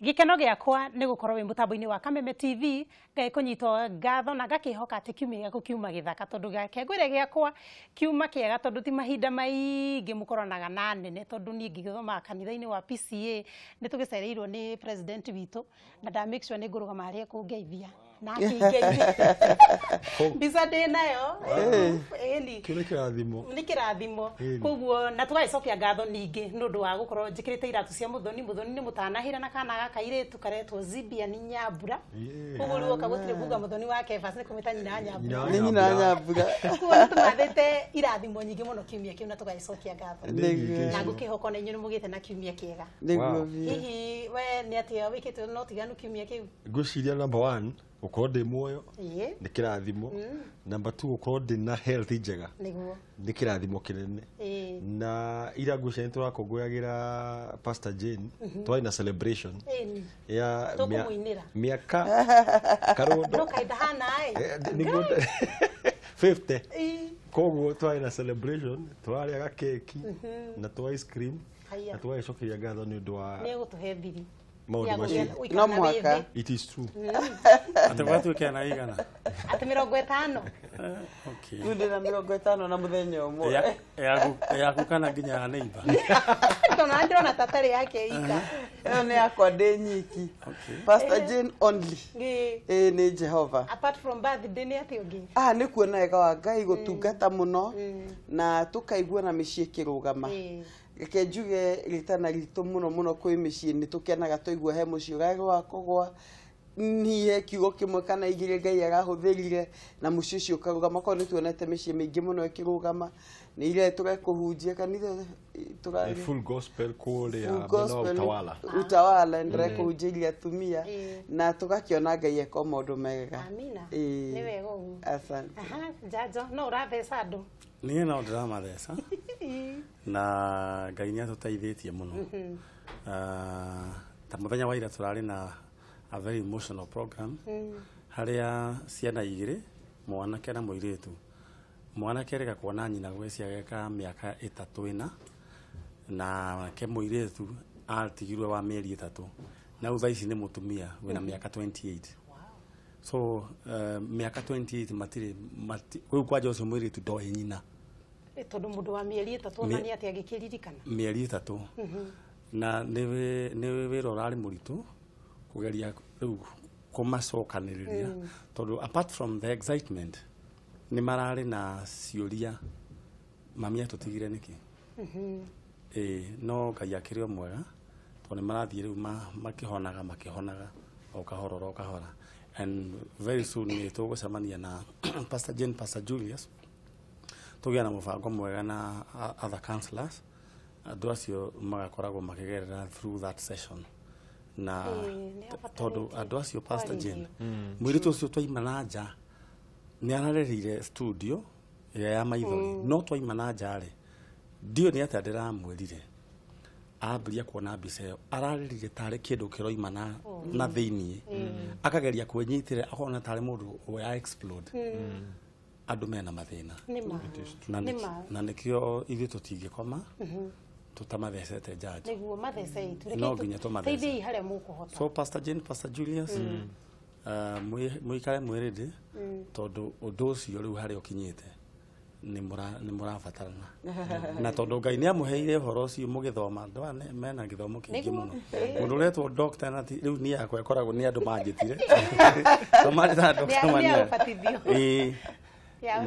Gikeno giakwa ni gukorwo wi mutambo-ini wa Kameme TV kunyitwo ngatho na ngakihoka ati kiumia giaku kiuma githaka tondu gakengwire giakwa kiuma kiega tondu ti mahinda maingi mukoranaga na nene tondu ni ngigithoma kanitha-ini wa PCA ni tugicereirwo ni president witu na da make sure ni ngurugama aria kungeithia na kingeithia bisa de nayo ni kirathimo koguo na tugaicokia ngatho ningi nundu wa gukorwo njikirite iratu cia muthoni ni mutanahira na kana kairetu karetwo Zibia ni Nyambura koguo riu kagutire buga muthoni wake basi kumita nyina Nyambura ni nyina Nyambura koguo tumathete irathimo nyingi muno kiumia kiu na tugaicokia ngatho na ngukihoko na inyu mugite na kiumia kiega hihi we ni atia wikite no tiganu kiumia kiu ngwiciria number 1 ukorwo ndi muoyo ni kirathimo number 2 ukorwo ndi na health njega niguo ni kirathimo kinene na ira ngwiciria ni turakungũyagira Pastor Jane twari na celebration ya miaka karondo no kaida hana niguo 50 koguo twari na celebration twariaga keki na twa ice cream na twaicokeria ngatho ni undu wa ni gutuhe thiri no mwaka it is true ate watu kana igana ate 50 okay ndio na 50 na muthenya umwe yaku kana nginya neiba tona ndiro na tatari yake ika ni yakwa de nyiki Pastor Jane only ni Jehova apart from birthday ni ati ungi ni kuona ega wa Ngai gutungata muno na tukaigua na micii kirugama ke njuge ritana ritu muno kwi micii ni tukenaga tuigua he mucii urari wa kugwa niye kiugo kimwe kana igire Ngai arahuthirire na mucii ucio ukarugama ko ni tuonete micii mingi muno ikirugama ni ile tugekuhunjia kanitha tugai full gospel call ya utawala ndire kuhunjia atumia na tugakiona Ngai eko maundu mega amina ni wega ugu asante jajo no urathesa andu niye no drama thesa na Ngai ni atuteithetie muno ta muthenya wa ira turari na a very emotional program haria ciana igire mwanake na muiritu mwanake rega kuona nyina gwecia geka miaka 3 ina na ke muiritu atigirwe wa mieri 3 na utha ici ni mutumia wina miaka 28 so miaka 28 matire kwi kwa Jose muiritu ndo nyina tondu mundu wa mieri 3 na ni ati agikiririkana mieri 3 na ni wira urari muritu kugeria riu kumacokaniriria tondu apart from the excitement ni marari na ciuria mami atutigire niki no Ngai akirio mwega tondu marathie riu makihonaga okahora and very soon ni tugucemania na Pastor Jane, Pastor Julius tugia na mubango mwega na other counselors andu acio magakoragwo makigerera through that session na tondu andu acio Pastor Jane mwiritu ucio twaimana nja ni ararerire studio ya maithori no twaimana nja ri ndio ni ati ndiramwirire ambiria kuona mbica iyo ararerire tari kindu kiroimana na thiini akageria kwenyitire akona tari mundu wa explode andu mena mathina na nikio ithu tutingikoma tutamathecete jaji niguo mathece no nginya tumathece teithia haria mukuhota so Pastor Jane, Pastor Julius muikare mwiridi tondu undu ucio riu haria ukinyite ni murabatarana na tondu Ngai ni amuheire horo ucio mugithoma ndwa mena githomo kingi muno mundu retwo doctor na riu ni yakwa ikoragwo ni andu manjitire so mari ta doctor mani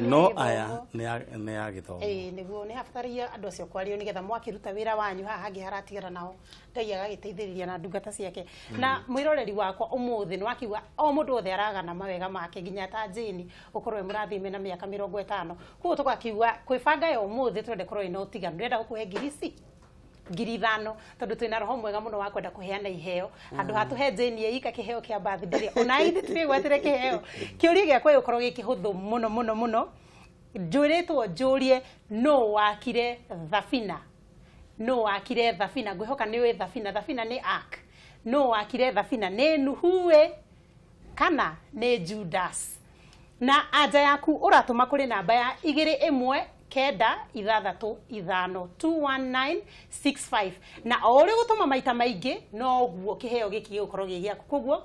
no aya ne ya githomo niguo ni habataria andu acio kwario nigetha mwakiruta wira wanyu haha hangi haratigara nao Ngai agagiteithiriria na ndungata ciake na mwiroreri wakwa umuthi ni wakiwa o mundu othe aragana mawega make nginya ta Jane ukorwe murathime na miaka 50 kuo tukakiwa kwibanga yo umuthi twende korwe ino tiganu ndenda gukuhe ngirisi ngiri 5 tondu twina roho mwega muno wa kwenda kuheana iheo andu hatuhe Jane yeika kiheo kia birthday ona ithi twigwatire kiheo kiuria giakwa ukorwo gikihuthu muno njuritwo njurie no wakire Thafina ngwihoka ni we Thafina ni ark no wakire Thafina ni Nuhue kana ni Judas na aja yaku uratuma kuri namba ya 21 963521965 na ori gutuma maita maingi no guo kiheo giki gukorwo gigia kuguo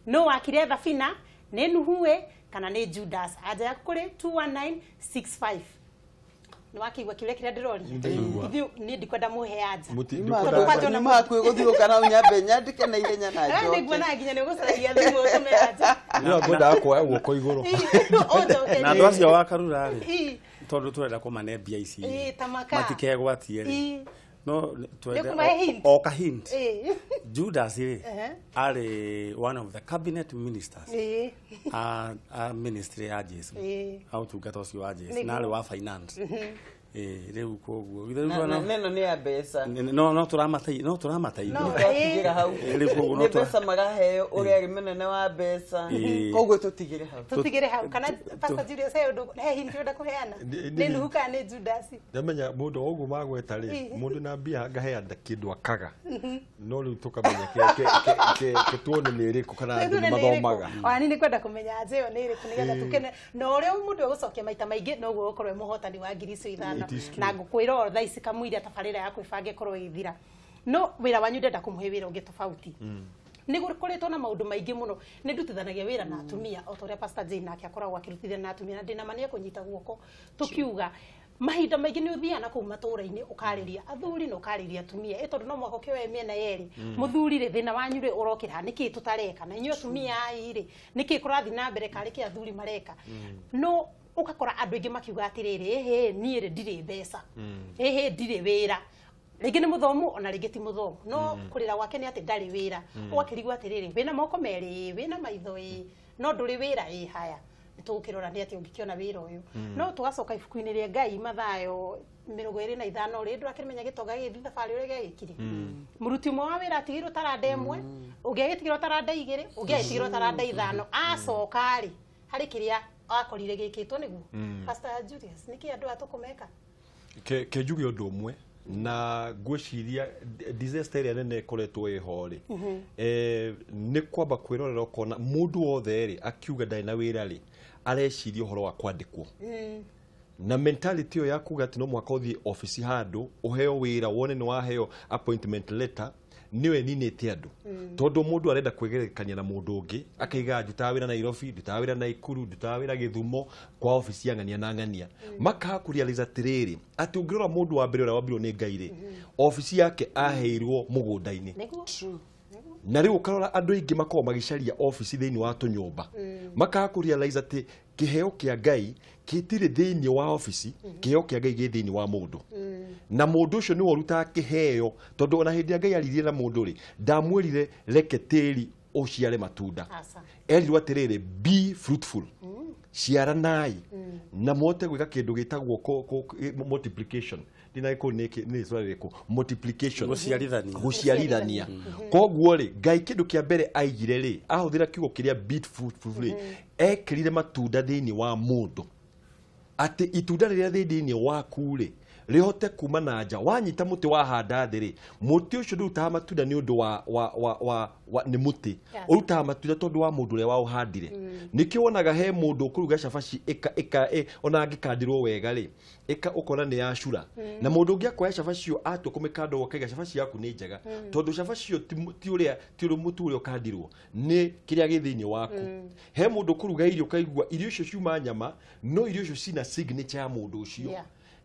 no wakire thabina ne nuhue kana ne Judas aja yaku kuri 21965 no akigwa kile kile ndirori ithu ni ndikwenda muhe aja ni makwe guthiuka na unyambe nyandike na ihenya na njoke niguo na nginya ni gucaragia thimu utume aja no ngwenda akwa guoko iguru na ndo acio wakarura ri tondu turenda kumane mbia ici matikegwatie ri no twenda o ka hint Judas ri ari one of the cabinet ministers a ministry ya Jesu au tungata ucio wa Jesu na ari wa finance riu koguo neno ni ya mbeca no turamatai tigira hau ni mbeca magaheo uri menene wa mbeca koguo tutigire hau kana Pastor Julius he hint yoda kuheana ni nuhuka ni Judas ndamenya mundu ogu magweta ri mundu na mbia ngaheana kindu akaga no riu tukamenya ke tuone ni iriku kana ni mathomaga ani ni kwenda kumenya aje ni iriku nigetha tukene no uri mundu ugucokia maita maingi no guo ukorwe muhotani wa ngiri icio ithano na ngukwira tha ici kamuira tabarira ya kwibange korwo ithira no wira wanyu ndenda kumuhe wira ungi tofauti ni gukoretwo na maundu maingi muno ni ndutithanagia wira na atumia o toria Pastor Jane nake akoragwo akirutithia na atumia na ndina mania kunyita guoko tukiuga mahinda maingi ni uthia na ku matura-ini ukariria athuri no ukariria atumia tondu no mwako kiwe miena yeri muthuri ri thina wanyu ri urokira niki tutareka na inyo atumia ai ri niki kurathi na mbere kari ki athuri mareka no ukakora andu ingi makiuga atiriri nie ri ndire mbeca ndire wira ringi ni muthomu ona ringi ti muthomu no kurira gwake ni ati ndari wira ugakirigwa atiriri wina moko meri wina maitho no nduri wira haya tukirora ni ati ungikiona wira uyu no tugacoka ibuku-ini ria Ngai Mathayo 25 ri ndu akimenya gitoga githi thabari uri gikire muruti umwe wa wira atigirwo taranda imwe ungi agitigirwo taranda igiri ungi agitigirwo taranda ithano acoka ri hari kiria akorire gikitwo niguo Pastor Julius niki andu atukumeka ke njuge undu umwe na gwiciria disaster ria nene koretwo ihori ni kwamba kwirorera ukona mundu wothe ri akiuga ndai na wira ri areciria uhoro wa kwandikwo na mentality ya kuga ati no mwaka uthi office handu uheo wira wone ni waheo appointment letter niwe ninete andu tondu mundu arenda kwegerekania na mundu ungi akaiga ndutawira Nairobi ndutawira Naikuru ndutawira Githumo kwa office ya ngania na ngania makakurealiza tiriri ati ungirora mundu wa mbere ura wambirwo ni Ngai ri office yake aheirwo mugunda-ini na riu ukarora andu ingi makoo magicaria office thiini wa tunyumba makakurealiza ati kiheo kia Ngai kitire thiini wa office kiheo kia Ngai gi thiini wa mundu na mundu ucio ni woruta kiheo tondu ona hindi Ngai aririe na mundu ri ndamwirire reke tiri uciare matunda erirwo atiriri be fruitful ciaranai na mote gwika kindu gitagwo multiplication dina iko ni swali riko multiplication guciarithania koguo ri Ngai kindu kia mbere aigire ri ahuthira kiugo kiria be fruitful ekirire matunda thiini wa mundu ati itunda riria thiini waku ri rihote kuma na nja wanyita muti wa handa thiri muti ucio ndutaga matunda ni undu wa ni muti urutaga matunda tondu wa mundu ria wa uhandire nikio wonaga he mundu ukuruga cabaci ona angikandirwo wega ri ukona ni yacura na mundu ungi akoya cabaci cio atua kumikanda ukaiga cabaci yaku ni njega tondu cabaci cio ti uri mutu uria ukandirwo ni kiria githiini waku he mundu ukuruga irio ukaigua irio cio ciuma nyama no irio cio cina signature ya mundu ucio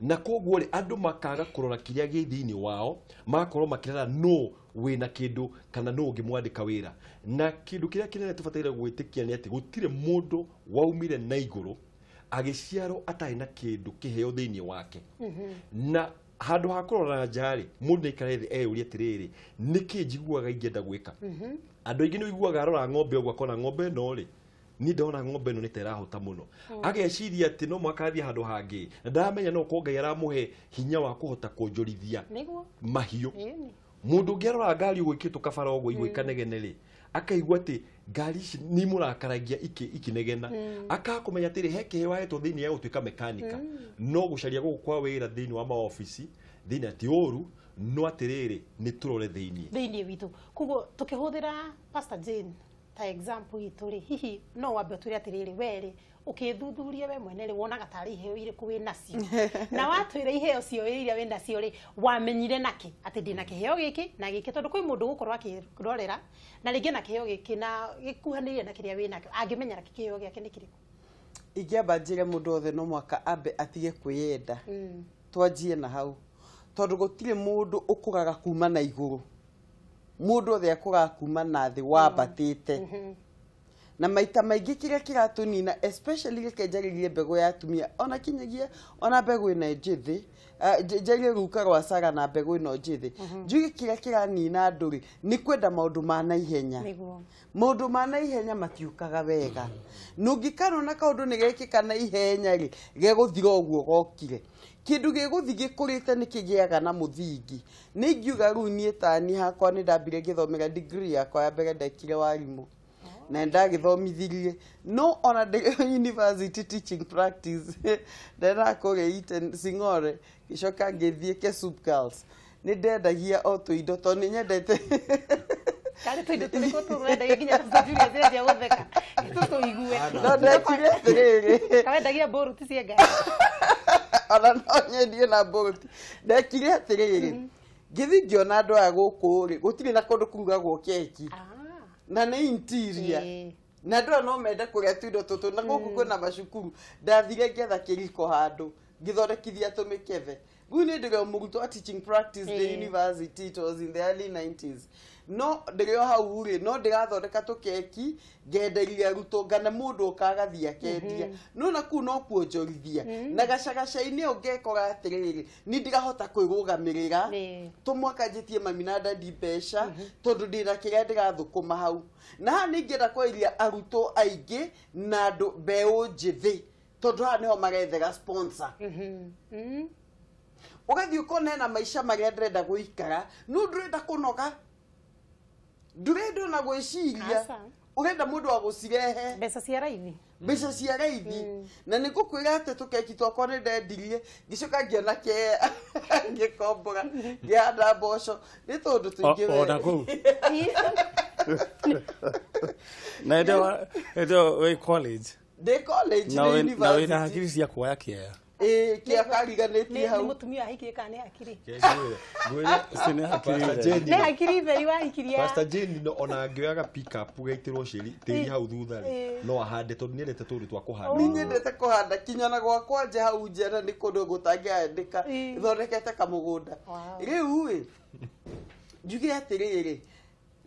na koguo ri andu makaga kurora kiria gi thiini wao makorwo makirana no wina kindu kana no ngimwandika wira na kindu kiria kinene tubataire gwitikia ni ati gutire mundu waumire na iguru agiciaro atari na kindu kiheo thiini wake na handu ha kurora njari mundu ikare eyuri atiriri niki njiguaga ingenda gwika andu ingi ni iguaga arora ng'ombe ogwa kona ng'ombe no ri ni ndona ng'ombe no niterahota muno ageciria ati no mwakathi handu hangi ndamenya no ko Ngai aramuhe hinya wa kuhota kuonjorithia mahiu mundu ngerora ngari gwikitwo kabara ogwo igwikanegene ri akaigua ati ngari ici ni murakaragia ikinegena akakumenya atiri heke hewa heto thiini ya gutuika mekanika no gucaria guku kwa wira thiini wa ma office thiini ati oru no atiriri ni turore thiini witu kugo tukihuthira Pastor Jane ta example ituri hihi no wambe turi atiriri weri ukithuthuria we mwene ri wonaga tari iheo iriku wi nacio na watwira iheo cio iria wi nacio ri wamenyire naki ati ndina kiheo giki na giki tondu kwi mundu gukorwa akirorera na ringi na kiheo giki na gikuhanirie na kiria wi nakio angimenya naki kiheo giake ni kiriku ingiamba njire mundu othe no mwaka ambe atige kwiyenda twanjie na hau tondu gutire mundu ukuraga kuma na iguru mundu othe akuraga kuma na thi wambatite na maita maingi kiria kiratunina especially gikenjaririe mbegu ya atumia ona kinyagia ona mbegu ina njithi njaririe ruka rwa saga na mbegu ino njithi njugi kiria kiranina nduri ni kwenda maundu ma na ihenya maundu ma na ihenya matiukaga wega nungikano na kaundu ni gekika na ihenya ri geguthira oguo gokire kindu giguthi gikurite ni kigiaga na muthingi ni ngiuga ru nie tani hakwa ni ndambire githomera degree yakwa ya mbere ndekire warimu na ndagithomithirie no ona university teaching practice ndera kore ite singore gicoka ngithie ke soup girls ni ndendagia o tuindo to ni nyendete kale tuindo tuliko tuwenda ginya tusafiria zile cia gutheka tuto igue no ndekire tiriri kawendagia boru cia ngari ona no nyendie na boru ndekire tiriri githi ngiona andu aya guku ri gutire na kundu kurugagwo keki na ni interior na ndo no menda kuria tuindo tutu na guku kwina macukuru ndathire ngetha kiriko handu ngithondekithia tumikethe guni ndigo muruto wa teaching practice the university it was in the early 90s no ndigo hau ri no ndigathondeka tukeki ngenderia ruto ngana mundu ukagathia kendia no na ku no kuonjorithia na gacagacaini ungekora atiriri ni ndigahota kwirugamirira tumwaka njitie mami na dadi besha tondu ndina kiria ndigathukuma hau na ni ngienda kwiria aruto aingi na andu mbeu njithi tondu ha niho magethera sponsor ugathi ukone na maisha maria ndrenda guikara no ndrenda kunoga ndrenda na gwiciria urenda mundu wa gucirehe mbeca cia raithi na nigukwira ate tukeki twakwa ni ndendirie gicoka ngiona ke ngikombora ngianda mboco ni tondu tuingi we ona kuu na ndo we college de college na university na we na hakiri cia kuoya kiaya kia kariganĩtie hau ni mutumia ahikire ni akiri sine hakiri ni akiri theri wa hikiria Pastor Jane no ona ngioyaga pick up gaitirwo ciri tiri hau thutha ri no ahande tondu niendete turi twa kuhanda ni nyendete kuhanda kinyana gwakwa nje hau njera ni kundu gutangiandika thondekete kamugunda riu ri njugire atiriri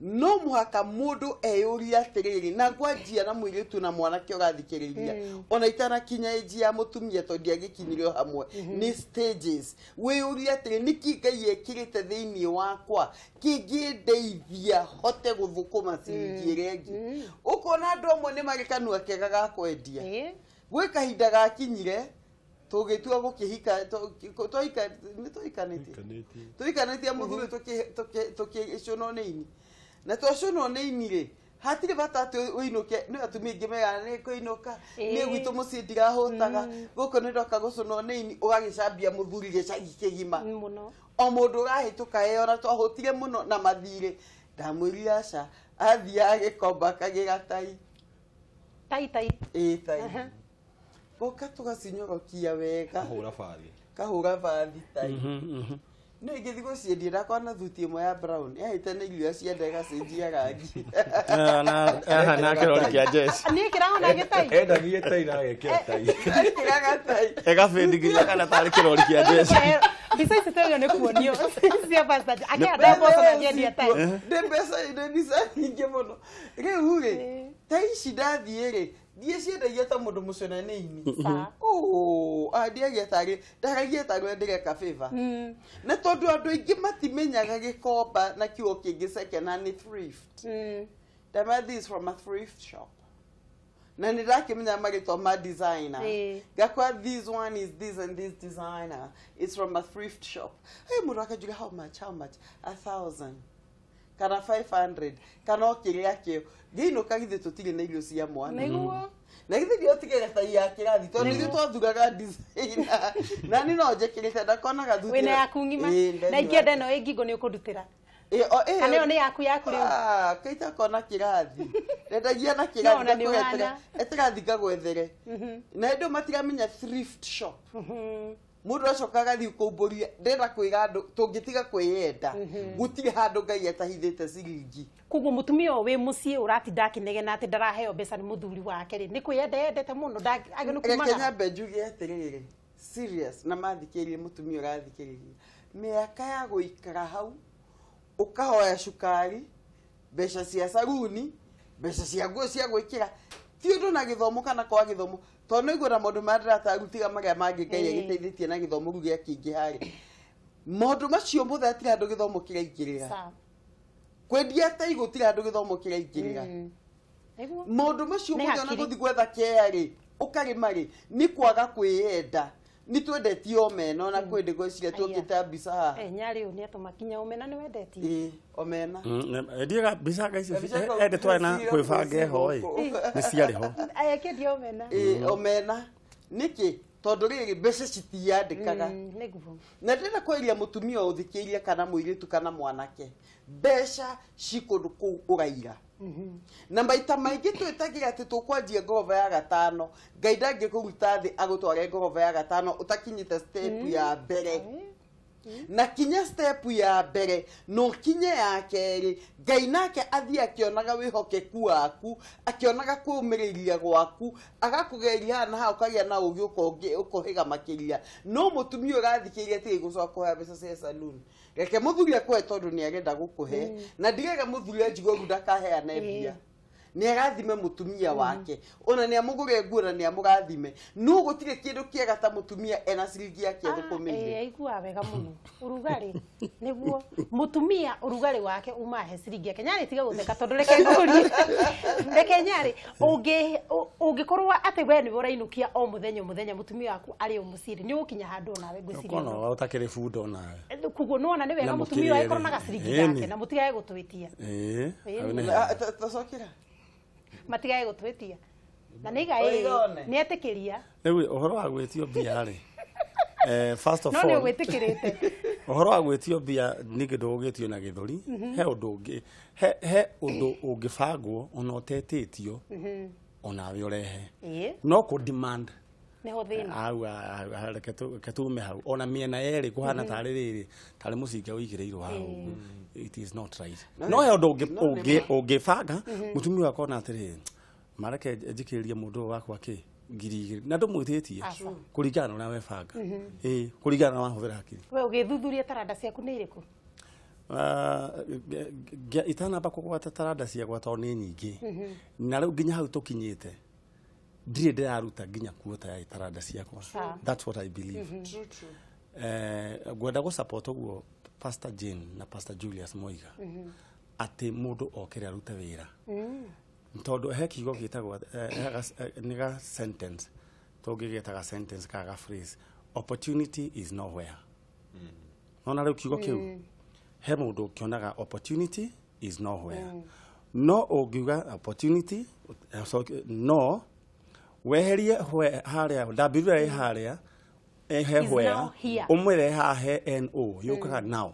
no muhaka mundu eyuria atiriri na gwanjia na mwiritu na mwanake ugathikiriria ona itana kinya eji ya mutumia tondia gikinyirio hamwe ni stages weyuria atiriri niki Ngai ekirite thiini wakwa kingindeithia hote guthukuma ciringi rengi ukona andu amwe ni magikanua kega ga kwendia gwe kahinda gakinyire tugitua gukihika toika ni toikanete muthuri tukicono nini na twacono nini ri hatire batatu uinuke ni atumia ingi mega ni kuinuka ni gwitu muci ndirahutaga guko ni ndoka gucono nini ugagicambia muthuri gicagi kigima muno o mundu urahituka ona twahutire muno na mathire ndamwiri aca athia agikomba kagigatai tai tai boka tugacinyorokia wega kahura bathi tai no igithi guciendia ndakwa na thuti imwe ya brown yaite na irio ciendega cenjia rangi na kirori kia jeshi ni kiraona gitai endagie tai na gekira tai kiraga tai egafendi nginya kana tari kirori kia jeshi bisa isitega ne kuonio cia pastor akenda boso na jedia tai de pesa bisa inge muno riu ri tai cidathie ri die ciendagia ta mundu muconanini andiagia tari ndaragia tari ndireka favor na tondu andu aingi matimenyaga gikomba na kiugo kingi second hand thrift this is from a thrift shop na nirakimenya magitwa ma designer gakwa this one is this and this designer it's from a thrift shop mundu akajuga how much 1,000 kana 500 kana okiria kio thino kagithe tutire na irio cia mwana niguo na githe dio tigera tai ya kirathi tondu ithu twathugaga designer na ni no njekirite ndakonaga thuti wina yaku ngima na ikienda no ingingo ni ukundutira Kana ni yaku riu. Kaita kona kirathi. Ndendagia na kirathi. Etirathi ngagwethere. Na ndo matiramenya thrift shop. Mundu acokaga thiĩ kũmbũria ndĩrenda kwĩra andũ tũngĩtiga kwĩyenda gũtirĩ handũ Ngai atahithĩte ciringi. Koguo mutumia wĩ muciĩ ũratinda akinegena atĩ ndaraheo mbeca nĩ muthuri wake rĩ nĩ kwĩyenda yendete mũno agĩnũ kumaga. Kenya Benjuge atĩrĩrĩ serious na mathikĩrĩrie mutumia ũrathikĩrĩria mĩaka ya gũikara hau ũkahoya cukari mbeca cia saruni mbeca cia nguo cia gwĩkĩra ti ũndũ na gĩthomo kana kwa gĩthomo tondũ igũra maũndũ marĩa marĩa mangĩ Ngai agĩteithĩtie na gĩthomo gĩa kĩingĩ harĩ maũndũ macio mothe atĩ andũ gĩthomo kĩraingĩrĩra kwendia ta igũtira andũ gĩthomo kĩraingĩrĩra maũndũ macio mothe ona gũthi gwetha kĩarĩ ũkarĩma rĩ nĩ kwaga kwĩyenda ni twendetio omena na kwende gweciria tũkĩta mbica haha nyarĩ ũyũ nĩ atũmakinya omena nĩ wendetio omena ndiaga mbica Ngai ende twena kwĩbanga ho nĩ ciarĩ ho ayekendia omena omena nĩkĩ tondũ rĩrĩ mbeca citiandĩkaga na ndĩrenda kweria mũtumia ũthikĩirie kana mũirĩtu kana mwanake mbeca cikũndũ kũu ũraira na maita maingĩ twĩtagira atĩ tũkwanjia ngoroba ya gatano Ngai ndangĩkũruta thĩ agũtware ngoroba ya gatano ũtakinyĩte step ya mbere na kinya step ya mbere no kinye ya kerĩ Ngai nake athiĩ akĩonaga wĩhokeku waku akĩonaga kũũmĩrĩria gwaku agakũgeria na hau kagĩa na ũgĩ ũkũhĩga makĩria no mũtumia ũrathikĩria atĩ gũcoka kũhoya mbeca cia saluni reke mũthuri akũhe tondũ nĩ arenda gũkũhe na ndirega mũthuri anjigũru ndakaheane mbia nĩ arathime mũtumia wake ona nĩ amũgũre nguo na nĩ amũrathime no gũtirĩ kĩndũ kĩega ta mũtumia ena ciringi yake thũkũmĩire aigua wega mũno ũrugarĩ nĩguo mũtumia ũrugarĩ wake umahe ciringi yake nyarĩ tiga gũtheka tondũ reke ngũrie reke nyarĩ ũngĩkorwo atĩ we nĩ ũrainukia o mũthenya mũtumia waku arĩ o mũciri nĩ ũgũkinya handũ onawe ngwĩciria no ũtakĩrĩ food onawe kuguo nĩ wona nĩ wega mũtumia waku korwo na gaciringi yake na mũtigae gũtwĩtia tacokera matigae gũtwĩtia na nĩ nĩ etĩkĩria rĩu ũhoro wa gwĩtio mbia rĩ first of all no nĩ gwĩtĩkĩrĩte ũhoro wa gwĩtio mbia nĩ kĩndũ ũgĩtio na gĩthũri he ũndũ ũngĩbangwo ona ũtetĩtio onawe ũrehe no kũ demand neho thĩna reke tume hau ona mĩena yerĩ kũhana tarĩ rĩrĩ tarĩ mũcinga ũigĩrĩirwo hau it is not right no he ũndũ ũngĩbanga mũtumia wakona atĩrĩ mareke njikĩrĩrie mũndũ wakwa kĩ ngiri na ndũmwĩtĩtie kũringana na webanga kũringana na wahũthĩra hakiri we ũgĩthuthuria taranda ciaku nĩ irĩkũ itanamba kũgwata taranda ciakwa tondũ nĩ nyingĩ na rĩu nginya hau tũkinyĩte ndirĩ ndĩraruta nginya kuota ya taranda ciakwa that's what I believe gwenda gũsupport ũguo Pastor Jane na Pastor Julius Moiga atĩ mũndũ okĩre arute wĩra tondũ he kiugo gĩtagwo nĩga sentence tũngĩgĩtaga sentence kaga phrase opportunity is nowhere nona rĩu kiugo kĩu he mũndũ ũkĩonaga opportunity is nowhere no ũngiuga opportunity no weherie harĩa w harĩa ehe where umwere hahe no yukaga now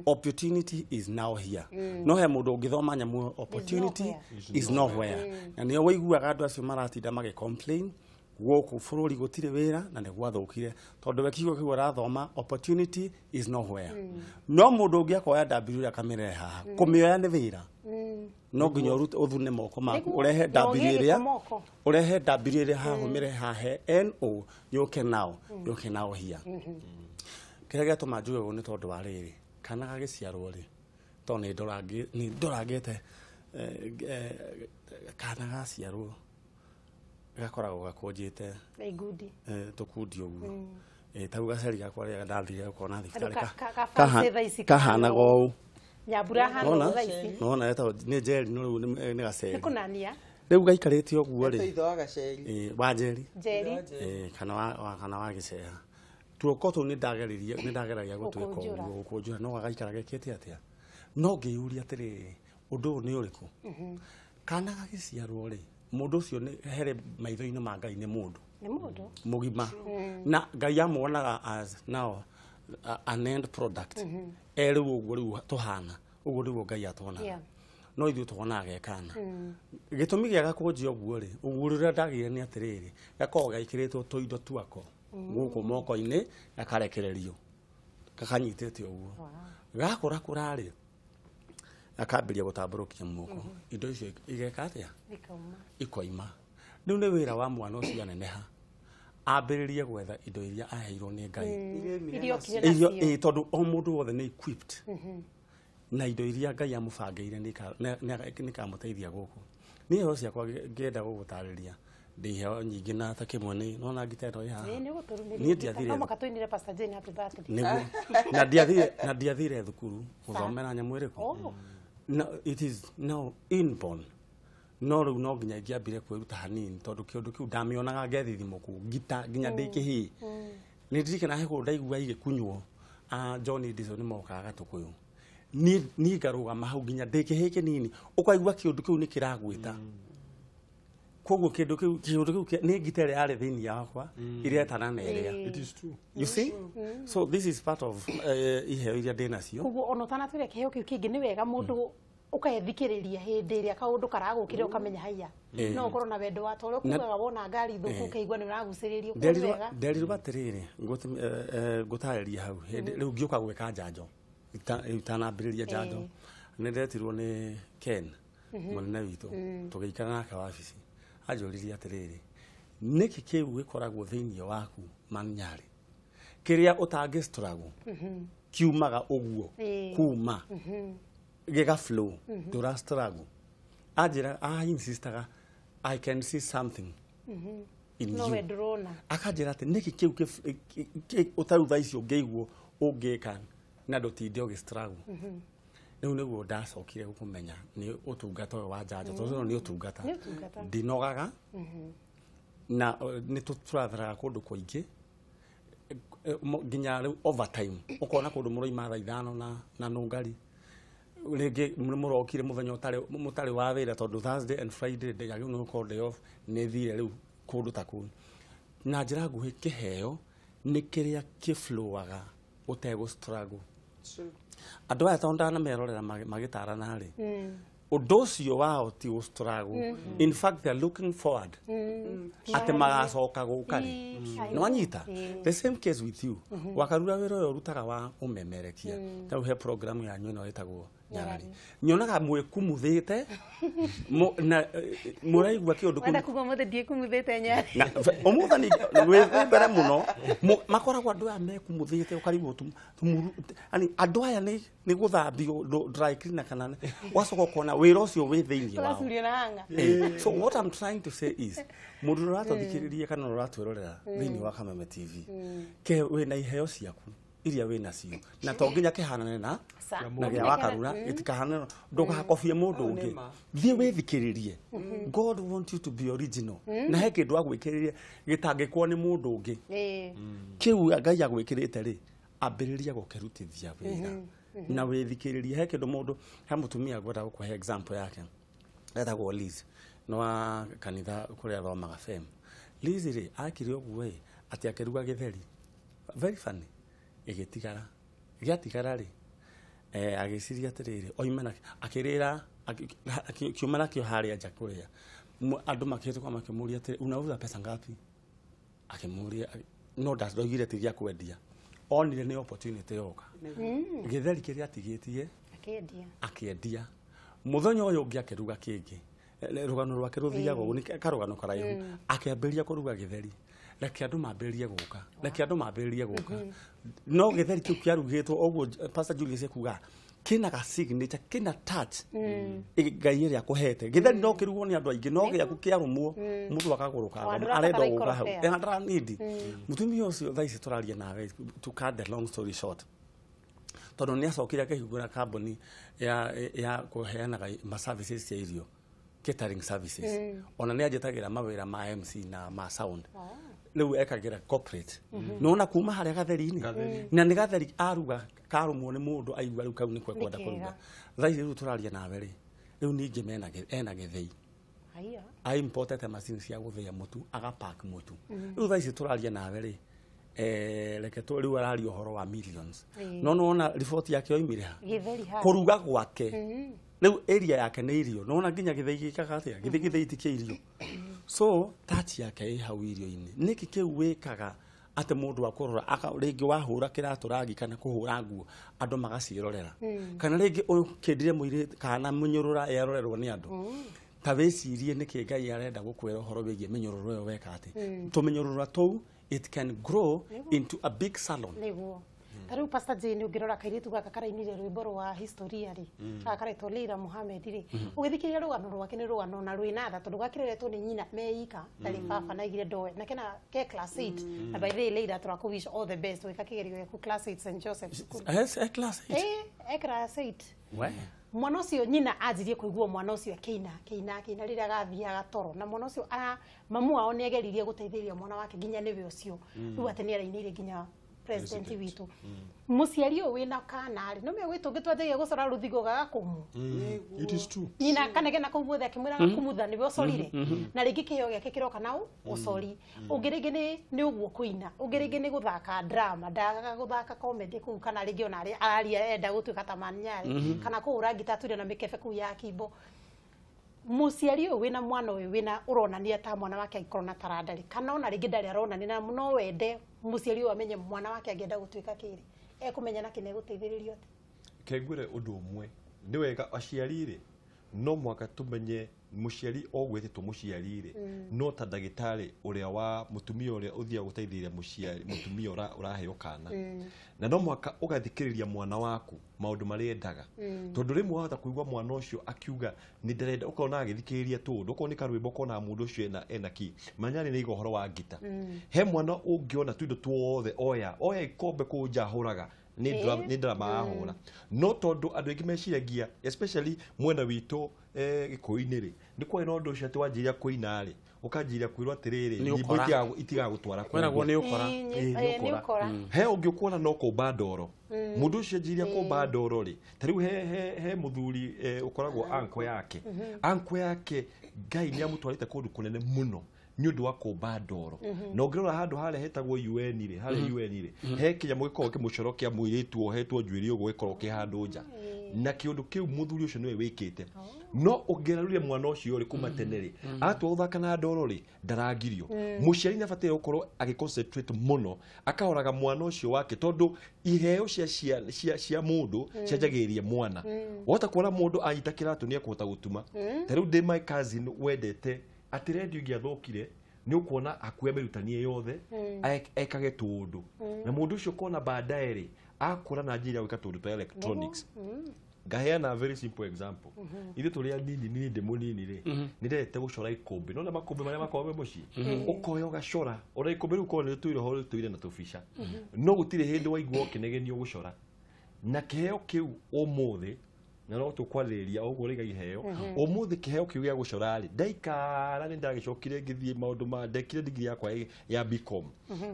opportunity is now here no he mũndũ ũngĩthoma nyamu opportunity is nowhere na nĩ waiguaga andũ acio maratinda magĩ complain gũkũ bũrũri gũtirĩ wĩra na nĩ gwathũkire tondũ we kiugo kĩu arathoma opportunity is nowhere no mũndũ ũngĩakoya w akamĩrehe haha kũmĩoya nĩ wĩra no nginya ũthune moko maku ũrehe w haha ũmĩrehe hahe no yũke nao hia kĩrĩa gĩatũma njuge ũguo nĩ tondũ wa rĩrĩ kana gagĩciarwo rĩ tondũ nĩ ndorangĩte kana gaciarwo gakoragwo gakũnjĩte tũkundi ũguo tau gacari gakwa rĩrĩa ndathire gũkona thibitarĩ kahanaga ũũ nyambura hana thaici nona nĩ njeri no rĩu nĩ gaceri nĩkũnania rĩu gaikarĩte ũguo rĩ itho wa gaceri wa njeri kana wa gĩceha tuoko tũ nĩ ndageragia gũtwĩka ũguo gũkũnjũra no gagaikara gekĩte atĩa no ngĩyũria atĩrĩrĩ ũndũ ũyũ nĩ ũrĩkũ kana gagĩciarwo rĩ mũndũ ũcio nĩ here maitho-inĩ ma Ngai nĩ mũndũ mũgima na Ngai amuonaga as now an end product rĩu ũguo rĩu tũhana uguo niguo Ngai atwonaga Yeah. no ithuĩ twonaga gekana gĩtũmi gĩa gakũnjia ũguo rĩ ũguo rĩrĩa ndagĩire nĩ atĩrĩrĩ gakoragwo gekĩrĩtwo tũindo twako gũkũ moko-inĩ gakarekererio kakanyitĩte ũguo gakũra kũrarĩ akambĩria gũtambũrũkia moko indo icio igeka atĩa ikoima rĩu nĩ wĩra wa mwana ũcio aneneha ambĩrĩrie gwetha indo iria aheirwo nĩ Ngai irio tondũ o mũndũ wothe nĩ equipped na indo iria Ngai amũbangĩire nĩ kamũteithia gũkũ niĩ heo ciakwa ngĩenda gũgũtarĩria ndĩ heo nyingĩ na ta kĩmwe nĩ nona ngitendo haha niĩ ndiathire na ndiathire thukuru gũthomera nyamũ ĩrĩkũ it is now inborn no rĩu no nginya ingĩambire kwĩruta hanini tondũ kĩũndũ kĩu ndamĩonaga ngethithimũkũ ngita nginya ndĩ kĩhĩĩ nĩ ndirikana he kũndũ ndaigua igĩkunywo John Dixon nĩ mokaga Gatũkũyũ niĩ ngarũgama hau nginya ndĩ kĩhĩĩ kĩnini ũkaigua kĩũndũ kĩu nĩ kĩragwĩta koguo kĩũndũ kĩu nĩ ngita ĩrĩa yarĩ thĩinĩ yakwa ĩrĩa Taranda ĩrĩa It is true. you see so this is part of iheo iria ndĩ nacio koguo ona ũtanatwĩre kĩheo kĩu kĩngĩ nĩ wega mũndũ ũkethikĩrĩria hĩndĩ ĩrĩa kaũndũ karagũkĩra ũkamenya haiya no ũkorwo na wendo wa torĩa kugaga wona ngari thũku ũkaigua nĩ ũragucĩrĩrio kũrĩ wega nderirwo atĩrĩrĩ ngũtarĩria hau rĩu ngĩũka gwĩka njanjo itanambĩrĩria njanjo nĩ ndetirwo nĩ Ken mũnene witũ tũgĩikara nake wabici anjũririe atĩrĩrĩ nĩkĩ kĩu gĩkoragwo thĩinĩ waku Manyarĩ kĩrĩa ũtangĩstruggle kiumaga ũguo kuma gĩga flow ndũra struggle anjĩra insistaga I can see something in you akanjĩra atĩ nĩkĩ kĩu ũtarutha icio ũngĩiguo ũngĩka na ndũtinde ũgĩstruggle rĩu nĩguo ndacokire gũkũmenya nĩ ũtungata ũyũ wa njanjo tondũ nĩ ũtungata ndinogaga na nĩ tũratheraga kũndũ kũingĩ nginya rĩu overtime ũkona kũndũ mũroima thaa ithano na nũngari rĩngĩ mũrokire mũthenya mũtarĩ wa wĩra tondũ Thursday and Friday ndĩgagĩrĩirwo nĩ gũkorwo day off nĩ thire rĩu kũndũ ta kũu na njĩra nguhĩ kĩheo nĩ kĩrĩa kĩflowaga ũtegũstruggle andũ aya tondũ ndanamerorera magĩtarana rĩ ũndũ ũcio wao ti struggle in fact they are looking forward atĩ magacoka gũka rĩ nĩ wanyita the same case with you wakarura wĩra ũyũ ũrutaga wa ũmemerekia ta he program yanyu ĩno ĩtagwo Nyarari nyonaga mwĩkumuthĩte na mũraigua kĩũndũ kĩu kuga mũthĩ ndiĩkumuthĩte Nyarari ũmũthĩ nĩ mbere mũno makoragwo andũ aya mekumuthĩte ũkarigwo ani andũ aya nĩ gũthambio dry cleaner kana wacoka ũkona wĩra ũcio wĩ thĩinĩ wao so what I'm trying to say is mũndũ ũratũthikĩrĩria kana ũratwĩrorera thĩinĩ wa Kameme TV ke wĩna iheo ciaku iria wĩna cio na to nginya kĩhanane na gĩa wakarura gĩtikahanane ndũgakobie mũndũ ũngĩ thiĩ wĩthikĩrĩrie God want you to be original na he kĩndũ agwĩkĩrĩrie gĩtangĩkwo nĩ mũndũ ũngĩ kĩu Ngai agwĩkĩrĩte rĩ ambĩrĩria gũkĩrutithia wĩra na wĩthikĩrĩrie he kĩndũ mũndũ he mũtumia ngwenda gũkũhe example yake etagwo Liz no wa kanitha kũrĩa athomaga FEM Liz rĩ akire ũguo ĩ atĩ akĩruga gĩtheri very funny gĩatigara rĩ agĩciria atĩrĩrĩ oimana akĩrĩra akiuma nakĩo harĩa nja kũrĩa andũ makĩhĩtũka makĩmũria atĩrĩ unauza pesa ngapi akĩmũria no ndaroigire tĩ gĩa kwendia onire nĩ opportunity yoka gĩtheri kĩrĩa atigĩtie akĩendia mũthenya ũyũ ũngĩ akĩruga kĩngĩ rũgano rwake rũthiaga ũguo nĩ karũgano karaihu akĩambĩrĩria kũruga gĩtheri reke andũ mambĩrĩrie gũka no gĩtheri kĩu kĩarugĩtwo ũguo Pastor Julius ekuga kĩna ga signature kĩna touch Ngai ĩrĩa akũhete gĩtheri no kĩrugwo nĩ andũ aingĩ no gĩaku kĩarũmwo mũndũ akagũrũka arenda gũka hau ndara nindi mũtumia ũcio thaa ici tũraria nawe to cut the long story short tondũ nĩ acokire akĩhingũra kambuni ya kũheanaga ma services cia irio catering services ona nĩ anjĩtagĩra mawĩra ma MC na ma sound rĩu ekagira corporate nona kuma harĩa gatheri-inĩ na nĩ gatheri aruga karũmwo nĩ mũndũ aigua rĩu kau nĩ kwenda kũruga thaa ici rĩu tũraria nawe rĩ rĩu ningĩ ena gĩthĩi aimpotete macini cia gũthĩa mũtu agapack mũtu rĩu thaa ici tũraria nawe rĩ reke tu riu arari uhoro wa millions no nona report yake oimire ha Githeri ha kuruga gwake riu area yake nĩ irio nona nginya githei gikaga atia githei itikie irio so touch yake ĩ hau irio-inĩ niki kiu wikaga ate mundu akorora aka ringi wahura kiraturagi kana kuhura nguo andu magacirorera kana ringi ukindire muire kana munyurura erorerwo ni andu ta wecirie niki Ngai arenda gukwira uhoro wigie minyororo yo weka ati tuminyorora tou it can grow into a big salon niguo tariu Pastor Jane ungirora kairitu gaka karainire rwimbo rwa historia ri akaretwo Leila Muhammad ri ugithikiria rugano rwake ni rugano na rwina tha tondu gakireretwo ni nyina meika tari baba na igire ndoe na kena ke class 8 na by the way Leila turakuwish all the best wika kigerio yaku class 8 St Joseph School class 8 class 8 we mwana ucio nyina ajirie kuigua mwana ucio keina riria gathiaga toro na mwana ucio mamu wao ni ageririe guteithĩrĩria mwana wake nginya niwe ucio riu ati ni arainire nginya president witu muciari o wina kana ri no megwitu ngitwanjagia gucora ruthigo gagakumu It is true. Nina kanege na kuguothe akimwira gakumutha niwe ucorire na ringi kiheo giake kiroka na ucori ungiringi ni uguo kuina ungiringi ni guthaka drama ndagaga guthaka comedy ku kana ringi ona aria enda gutuika ta manyari kana kuura ngitatuire na mikebe ku ya kimbo muciari o wina mwana uyu wina uronania ta mwana wake aikorwo na taranda ri kana ona ringi ndari aronania na no wende muciari o amenye mwana wake angienda gutuika kiri ekumenya na kine guteithiririo ati Kengwire undu umwe ni wega aciari ri no mwaka tumenye muciari o gwetitwo muciari ri no ta ndagitari uria wa mutumia uria uthia guteithĩrĩria muciari mutumia uraheo kana na no mwaka ugathikiriria mwana waku maundu maria endaga tondu rimwe wahota kuigua mwana ucio akiuga ni ndirenda ukona agithikiriria tundu uko ni karwimbo kona mundu ucio ena ki manyari ni igohoro wa ngita he mwana ungiona tuindo tuothe oya ikombe kuja huraga ni drama ahura no tondu andu aingi meciragia especially mwena wito gikuini ri ni kwa ino ndu cio twanjiria kuina ri ukanjiria kwirwo atiriri nyimbo itiga gutwara kweragwo ni ukora ni ukora he ungi ukuona no kumba ndoro mundu ucio njiria kumba ndoro ri tariu he muthuri ukoragwo anko yake Ngai ni amutwarite kundu kunene muno ni undu wa kumba ndoro na ngirora handu hale hetagwo UN ri hale UN ri he kinyamo gikorwo kimucorokia muiritu ohetwo njuiri ugo gikorwo kihandu nja na kiundu kiu muthuri ucio niwe wikite no ungeraruria mwana ucio ri kuma teneri atwa uthaka na ndoro ri ndarangirio muciari na fatire ukorwo agiconcentrate muno akahoraga mwana ucio wake tondu iheo cia mundu cianjagiria mwana wota kuona mundu anyita kiratu ni akuhota gutuma tariu ndi my cousin wendete ati radio ngiathokire ni ukuona akuya mirutanie yothe ekage tundu na mundu ucio kona baadaye ri akura na njira gwika tundu ta electronics ngaheana a very simple example ithe turia nini ndi munini ri ni ndete gucora ikombe no na makombe maria makombe muci ukoyo gacora ora ikombe ru kone tuire ho tuire na tufica no gutire hindi waigwo kinegenio gucora na kiheo kiu umuthi na no tukwariria uguo riga iheo umuthi kiheo kiu gia gucora ri ndaikara ni ndagicokire ngithie maundu ma ndekire degree yakwa ya BCom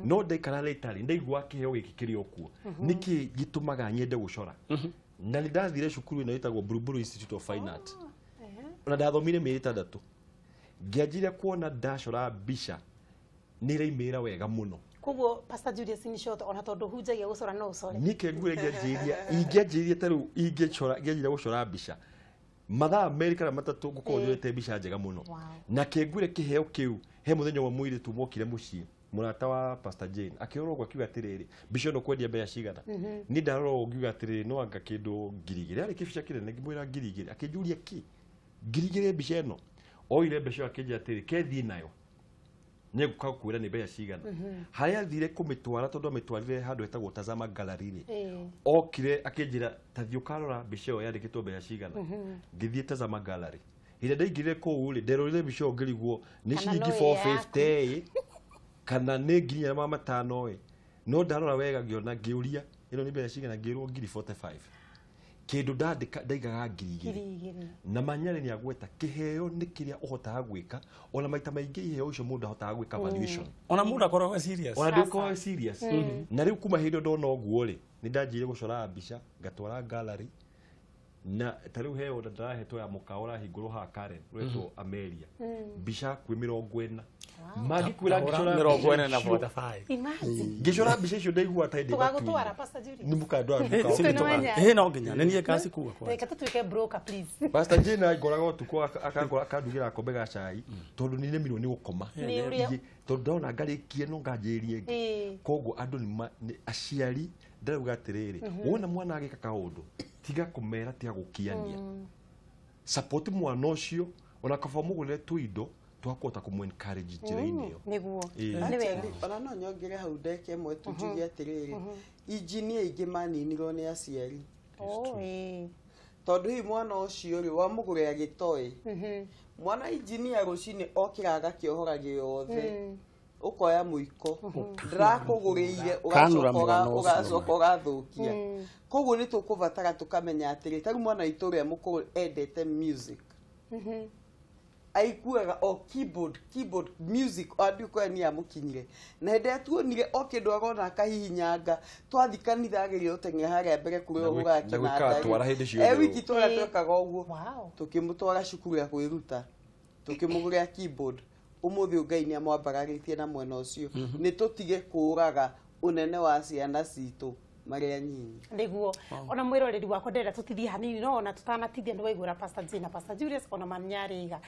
no ndaikara later ndaigwa kiheo giki kiri okuo niki gitumaga nyende gucora na ni ndathire cukuru ino itagwo Buruburu Institute of Fine Art na ndathomire mieri 6 ngianjire kuona ndacora mbica ni raimira wega muno kuguo Pastor Julius ni short ona tondu hunjagia gucora no ucore nike ngure ngianjiria taru ingechora ngianjira gucora mbica mathaa Amerika na matatu ngukonyorete mbica njega muno na kengure kiheo kiu he muthenya wa mwiri tu mokire mucii murata wa Pastor Jane akiorwo gwa kiuga atiriri mbica no kwendia mbeca cigana ni ndarorwo ngiuga atiriri no anga kindu ngirigire ari kibica kinene ngimwira ngirigire akinjuria ki ngirigire mbica eno oire mbeca akinjia atiriri kethi nayo ni gukakwira ni mbeca cigana haria thire kumitwara tondu amitwarire handu etagwo Tazama Gallery ri okire akinjira tathio karora mbica yo yandikitwo mbeca cigana ngithie Tazama Gallery ire ndaingire ku ri nderorire mbica ngirigwo ni ciringi 450 kana ne nginya mama tano no ndarora wega ngiona ngiuria ino ni mbeca cigana ngirwo ngiri 45 kindu ndaigaga ngirigiri na manyare ni agweta kiheo ni kiria uhotaga gwika ona maita maingi iheo icio mundu ahotaga gwika valuation ona mundu akoragwo serious ona ndiko serious na riu kuma hindo ndona oguo ri ni ndanjire gucora mbica ngatwara gallery na tariu heo ndarahetwo ya mukaora hinguru ha Karen retwo Ameria bisha kwi 40 magi kwira ngicora 40 na 45 imagine ngicora bisha icio ndaigua ta inde tugagutwara Pastor Julie ni mukandwa no nginya nenie kasi kuwa kwa reka tutuike broker please Pastor Jane ngoraga utuko akandugira kombe ga cai tondu ni nemirwo ni gukoma tondu ndona ngarikie no nganjirie ngi koguo andu ni aciari ndauga atiriri wona mwana agika kaundu tiga kumera tia gukiania support mwana ucio ona kaba mugure twindo twakota kumu encourage njira-ini yo niguo ni wega ona no nyongere hau ndeke mwe tujuge atiriri injinia ingi maninirwo ni aciari tondu hi mwana ucio ri wa mugure agitoi mwana injinia rucini okiraga kiohora giothe ukoya muiko ndrakuguriire ugacoka ugathukia koguo ni tukuvatara tukamenya atiri tari mwana ituria mukuru endete music aikuaga o keyboard music andiko ni amukinyire na hende tuonire o kindu agona akahihinyanga twathi kanitha agerio tenge haria mbere kuri ogakina wiki twakaga uguo tukimutwara cukuru ya kwiruta tukimugurira keyboard umuthi Ngai ni amwambagaritie na mwena ucio ni tutige kuraga unene wa ciana citu maria nyinyi niguo ona mwiroreri wakwa ndera tutithie hanini no ona tutanatithia ni waigura Pastor Jane na Pastor Julius ona Manyariga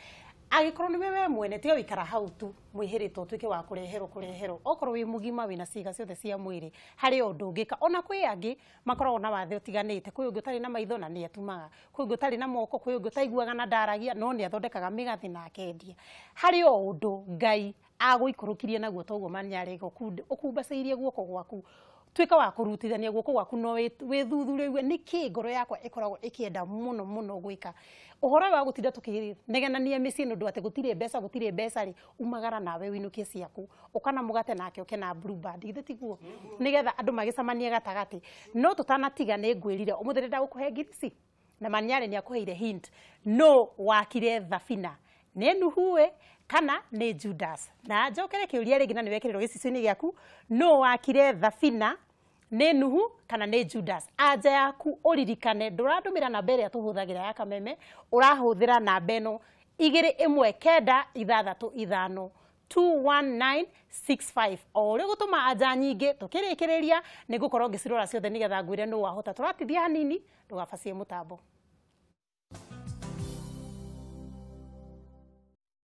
agikorwo ni wewe mwene tiga wikara hau tu mwihirito twike wa kurehero okorwo wi mugima wina ciga ciothe cia mwiri hari undu ngika ona kwi angi makorwo na wathe utiganite kwi ungi utari na maitho na ni atumaga kwi ungi utari na moko kwi ungi utaiguaga na ndaragia no ni athondekaga migathi na akendia hari o undu Ngai aguikurukirie naguo toguo Manyariga ukumbaceirie guoko gwaku twika wa kurutithania guoko gwaku no withuthurie niki ngoro yakwa ikoragwo ikienda muno gwika uhoro wa gutinda tukinegenania micii ndu ate gutire mbeca ri umagara nawe winukie ciaku ukana mugate nake ukena blue band ithe tiguo nigetha andu magicamanie gatagati no tutanatiga ni ngwirire umuthirida gukuhe ngirisi na Manyari ni akuheire hint no wakire thabina ne nuhuwe kana ni Judas na njokere kiuria ringi na ni wekiriro gicicio-ini giaku no wakire thabina ne nuhu kana ne Judas aja yaku uririkane ndurandumira na mbere atuhuthagira ya kameme urahuthira na beno 219 21965 ori gutuma aja nyingi tukirikiriria ni gukorwo ngicirora ciothe nigetha ngwire no wahota turatithia hanini ndugabacie mutambo